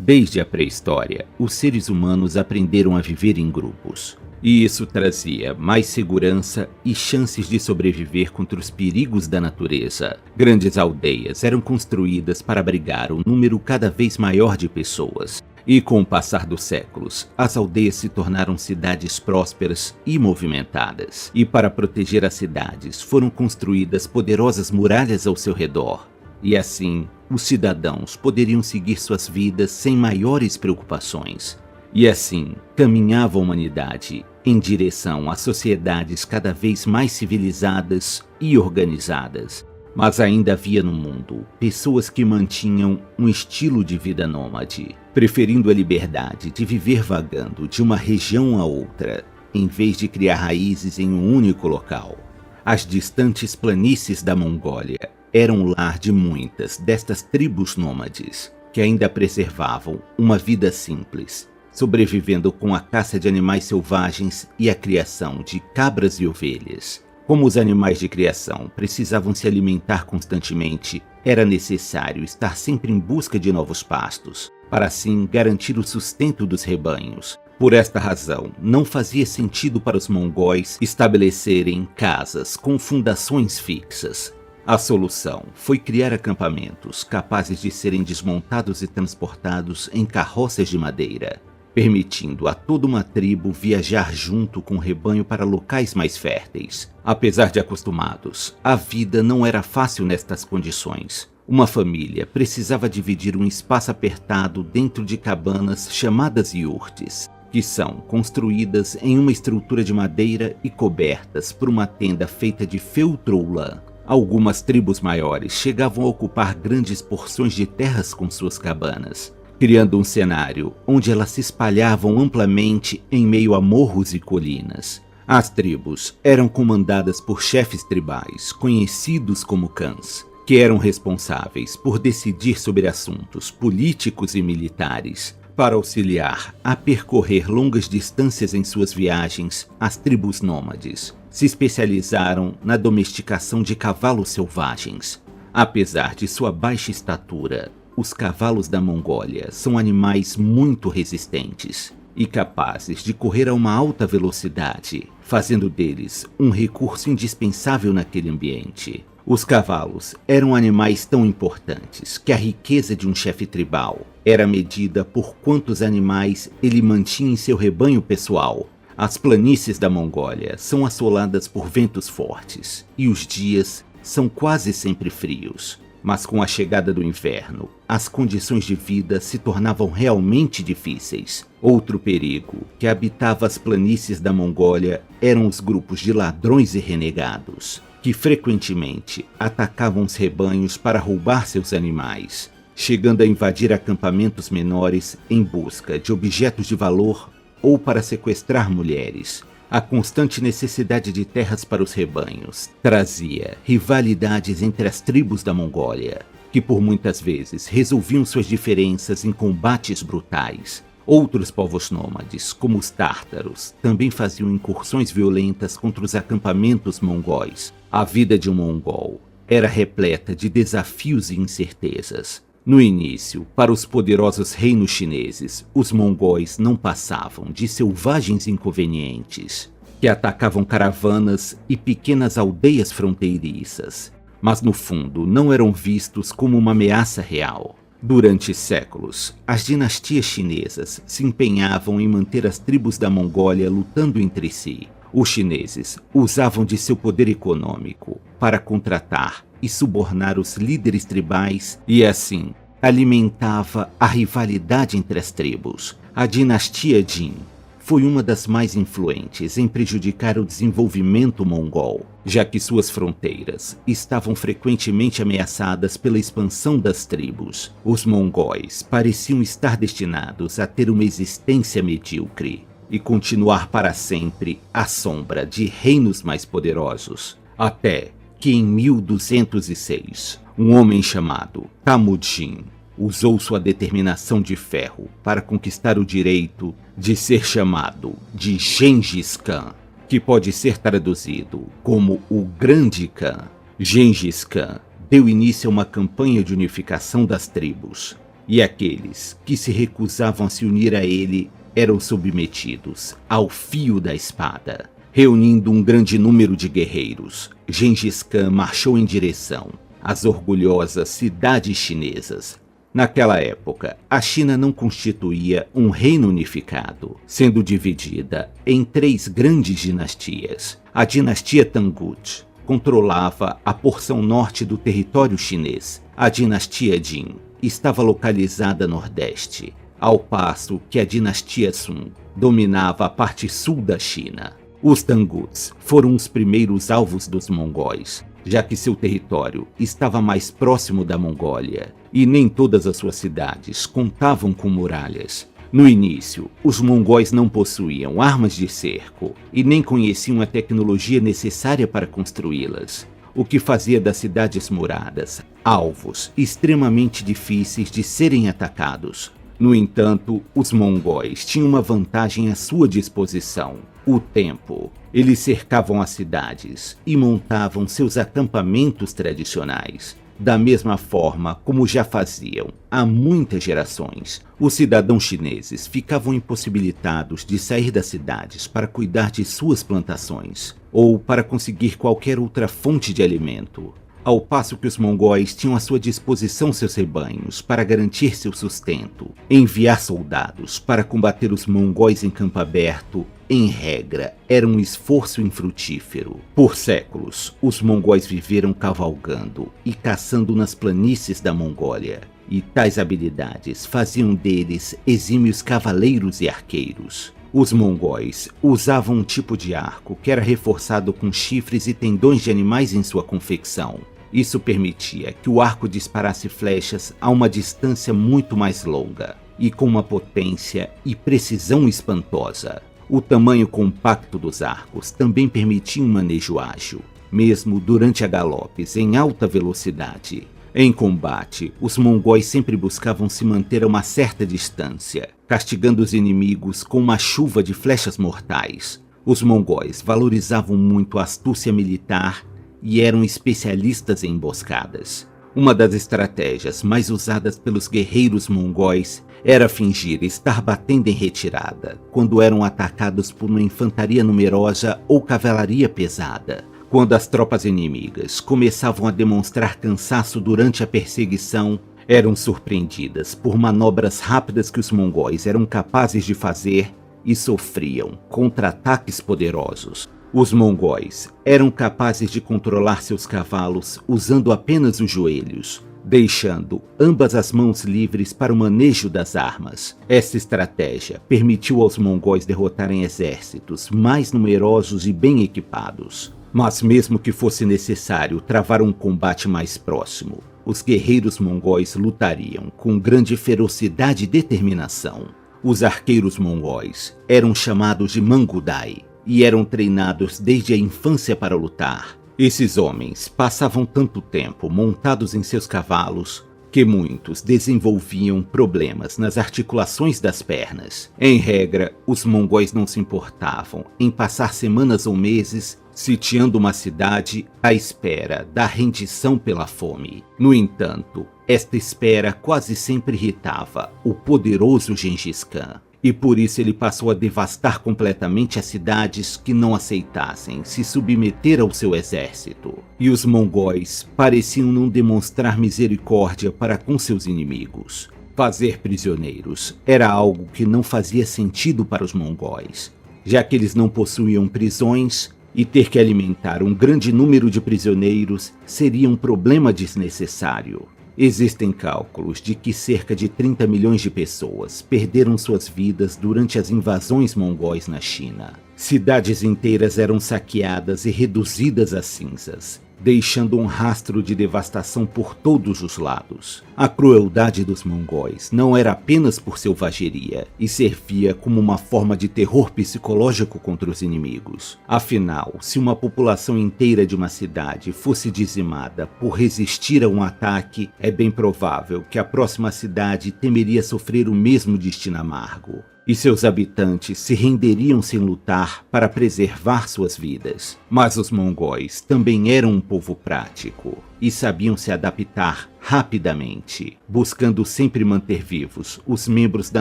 Desde a pré-história, os seres humanos aprenderam a viver em grupos. E isso trazia mais segurança e chances de sobreviver contra os perigos da natureza. Grandes aldeias eram construídas para abrigar um número cada vez maior de pessoas. E com o passar dos séculos, as aldeias se tornaram cidades prósperas e movimentadas. E para proteger as cidades, foram construídas poderosas muralhas ao seu redor. E assim, os cidadãos poderiam seguir suas vidas sem maiores preocupações. E assim, caminhava a humanidade em direção a sociedades cada vez mais civilizadas e organizadas. Mas ainda havia no mundo pessoas que mantinham um estilo de vida nômade, preferindo a liberdade de viver vagando de uma região a outra, em vez de criar raízes em um único local. As distantes planícies da Mongólia eram o lar de muitas destas tribos nômades, que ainda preservavam uma vida simples, sobrevivendo com a caça de animais selvagens e a criação de cabras e ovelhas. Como os animais de criação precisavam se alimentar constantemente, era necessário estar sempre em busca de novos pastos, para assim garantir o sustento dos rebanhos. Por esta razão, não fazia sentido para os mongóis estabelecerem casas com fundações fixas. A solução foi criar acampamentos capazes de serem desmontados e transportados em carroças de madeira, permitindo a toda uma tribo viajar junto com o rebanho para locais mais férteis. Apesar de acostumados, a vida não era fácil nestas condições. Uma família precisava dividir um espaço apertado dentro de cabanas chamadas yurtes, que são construídas em uma estrutura de madeira e cobertas por uma tenda feita de feltro ou lã. Algumas tribos maiores chegavam a ocupar grandes porções de terras com suas cabanas, criando um cenário onde elas se espalhavam amplamente em meio a morros e colinas. As tribos eram comandadas por chefes tribais, conhecidos como cãs, que eram responsáveis por decidir sobre assuntos políticos e militares. Para auxiliar a percorrer longas distâncias em suas viagens, as tribos nômades se especializaram na domesticação de cavalos selvagens. Apesar de sua baixa estatura, os cavalos da Mongólia são animais muito resistentes e capazes de correr a uma alta velocidade, fazendo deles um recurso indispensável naquele ambiente. Os cavalos eram animais tão importantes que a riqueza de um chefe tribal era medida por quantos animais ele mantinha em seu rebanho pessoal. As planícies da Mongólia são assoladas por ventos fortes e os dias são quase sempre frios. Mas com a chegada do inverno, as condições de vida se tornavam realmente difíceis. Outro perigo que habitava as planícies da Mongólia eram os grupos de ladrões e renegados, que frequentemente atacavam os rebanhos para roubar seus animais, chegando a invadir acampamentos menores em busca de objetos de valor ou para sequestrar mulheres. A constante necessidade de terras para os rebanhos trazia rivalidades entre as tribos da Mongólia, que por muitas vezes resolviam suas diferenças em combates brutais. Outros povos nômades, como os tártaros, também faziam incursões violentas contra os acampamentos mongóis. A vida de um mongol era repleta de desafios e incertezas. No início, para os poderosos reinos chineses, os mongóis não passavam de selvagens inconvenientes, que atacavam caravanas e pequenas aldeias fronteiriças, mas no fundo não eram vistos como uma ameaça real. Durante séculos, as dinastias chinesas se empenhavam em manter as tribos da Mongólia lutando entre si. Os chineses usavam de seu poder econômico para contratar e subornar os líderes tribais e assim alimentava a rivalidade entre as tribos. A dinastia Jin foi uma das mais influentes em prejudicar o desenvolvimento mongol, já que suas fronteiras estavam frequentemente ameaçadas pela expansão das tribos. Os mongóis pareciam estar destinados a ter uma existência medíocre e continuar para sempre à sombra de reinos mais poderosos, até que em 1206, um homem chamado Temujin usou sua determinação de ferro para conquistar o direito de ser chamado de Gengis Khan, que pode ser traduzido como o Grande Khan. Gengis Khan deu início a uma campanha de unificação das tribos, e aqueles que se recusavam a se unir a ele eram submetidos ao fio da espada. Reunindo um grande número de guerreiros, Gengis Khan marchou em direção às orgulhosas cidades chinesas. Naquela época, a China não constituía um reino unificado, sendo dividida em 3 grandes dinastias. A dinastia Tangut controlava a porção norte do território chinês. A dinastia Jin estava localizada no nordeste, ao passo que a dinastia Sung dominava a parte sul da China. Os Tanguts foram os primeiros alvos dos mongóis, já que seu território estava mais próximo da Mongólia, e nem todas as suas cidades contavam com muralhas. No início, os mongóis não possuíam armas de cerco e nem conheciam a tecnologia necessária para construí-las, o que fazia das cidades muradas alvos extremamente difíceis de serem atacados. No entanto, os mongóis tinham uma vantagem à sua disposição: o tempo. Eles cercavam as cidades e montavam seus acampamentos tradicionais, da mesma forma como já faziam há muitas gerações. Os cidadãos chineses ficavam impossibilitados de sair das cidades para cuidar de suas plantações ou para conseguir qualquer outra fonte de alimento, ao passo que os mongóis tinham à sua disposição seus rebanhos para garantir seu sustento. Enviar soldados para combater os mongóis em campo aberto, em regra, era um esforço infrutífero. Por séculos, os mongóis viveram cavalgando e caçando nas planícies da Mongólia, e tais habilidades faziam deles exímios cavaleiros e arqueiros. Os mongóis usavam um tipo de arco que era reforçado com chifres e tendões de animais em sua confecção. Isso permitia que o arco disparasse flechas a uma distância muito mais longa e com uma potência e precisão espantosa. O tamanho compacto dos arcos também permitia um manejo ágil, mesmo durante a galopes em alta velocidade. Em combate, os mongóis sempre buscavam se manter a uma certa distância, castigando os inimigos com uma chuva de flechas mortais. Os mongóis valorizavam muito a astúcia militar e eram especialistas em emboscadas. Uma das estratégias mais usadas pelos guerreiros mongóis era fingir estar batendo em retirada quando eram atacados por uma infantaria numerosa ou cavalaria pesada. Quando as tropas inimigas começavam a demonstrar cansaço durante a perseguição, eram surpreendidas por manobras rápidas que os mongóis eram capazes de fazer e sofriam contra-ataques poderosos. Os mongóis eram capazes de controlar seus cavalos usando apenas os joelhos, deixando ambas as mãos livres para o manejo das armas. Essa estratégia permitiu aos mongóis derrotarem exércitos mais numerosos e bem equipados. Mas mesmo que fosse necessário travar um combate mais próximo, os guerreiros mongóis lutariam com grande ferocidade e determinação. Os arqueiros mongóis eram chamados de Mangudai e eram treinados desde a infância para lutar. Esses homens passavam tanto tempo montados em seus cavalos que muitos desenvolviam problemas nas articulações das pernas. Em regra, os mongóis não se importavam em passar semanas ou meses sitiando uma cidade à espera da rendição pela fome. No entanto, esta espera quase sempre irritava o poderoso Gengis Khan, e por isso ele passou a devastar completamente as cidades que não aceitassem se submeter ao seu exército. E os mongóis pareciam não demonstrar misericórdia para com seus inimigos. Fazer prisioneiros era algo que não fazia sentido para os mongóis, já que eles não possuíam prisões, e ter que alimentar um grande número de prisioneiros seria um problema desnecessário. Existem cálculos de que cerca de 30 milhões de pessoas perderam suas vidas durante as invasões mongóis na China. Cidades inteiras eram saqueadas e reduzidas a cinzas, deixando um rastro de devastação por todos os lados. A crueldade dos mongóis não era apenas por selvageria, e servia como uma forma de terror psicológico contra os inimigos. Afinal, se uma população inteira de uma cidade fosse dizimada por resistir a um ataque, é bem provável que a próxima cidade temeria sofrer o mesmo destino amargo, e seus habitantes se renderiam sem lutar para preservar suas vidas. Mas os mongóis também eram um povo prático e sabiam se adaptar rapidamente, buscando sempre manter vivos os membros da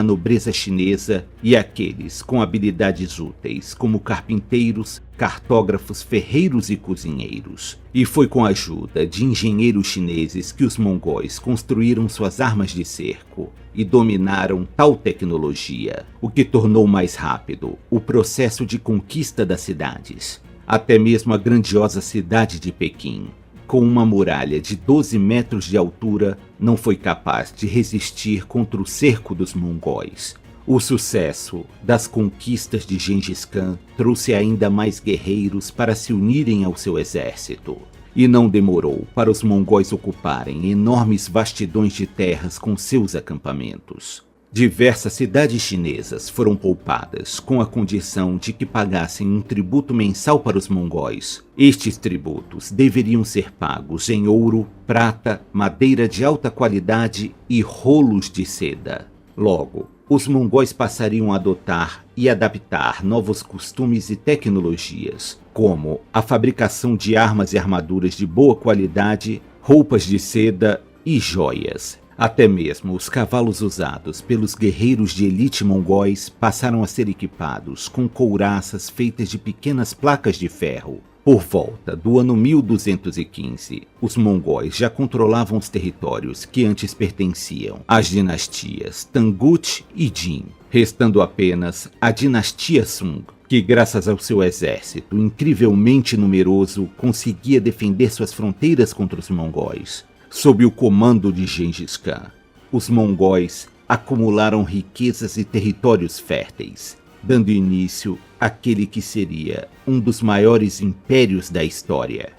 nobreza chinesa e aqueles com habilidades úteis, como carpinteiros, cartógrafos, ferreiros e cozinheiros. E foi com a ajuda de engenheiros chineses que os mongóis construíram suas armas de cerco e dominaram tal tecnologia, o que tornou mais rápido o processo de conquista das cidades. Até mesmo a grandiosa cidade de Pequim, com uma muralha de 12 metros de altura, não foi capaz de resistir contra o cerco dos mongóis. O sucesso das conquistas de Gengis Khan trouxe ainda mais guerreiros para se unirem ao seu exército. E não demorou para os mongóis ocuparem enormes vastidões de terras com seus acampamentos. Diversas cidades chinesas foram poupadas com a condição de que pagassem um tributo mensal para os mongóis. Estes tributos deveriam ser pagos em ouro, prata, madeira de alta qualidade e rolos de seda. Logo, os mongóis passariam a adotar e adaptar novos costumes e tecnologias, como a fabricação de armas e armaduras de boa qualidade, roupas de seda e joias. Até mesmo os cavalos usados pelos guerreiros de elite mongóis passaram a ser equipados com couraças feitas de pequenas placas de ferro. Por volta do ano 1215, os mongóis já controlavam os territórios que antes pertenciam às dinastias Tangut e Jin, restando apenas a dinastia Sung, que graças ao seu exército incrivelmente numeroso conseguia defender suas fronteiras contra os mongóis. Sob o comando de Gengis Khan, os mongóis acumularam riquezas e territórios férteis, dando início àquele que seria um dos maiores impérios da história.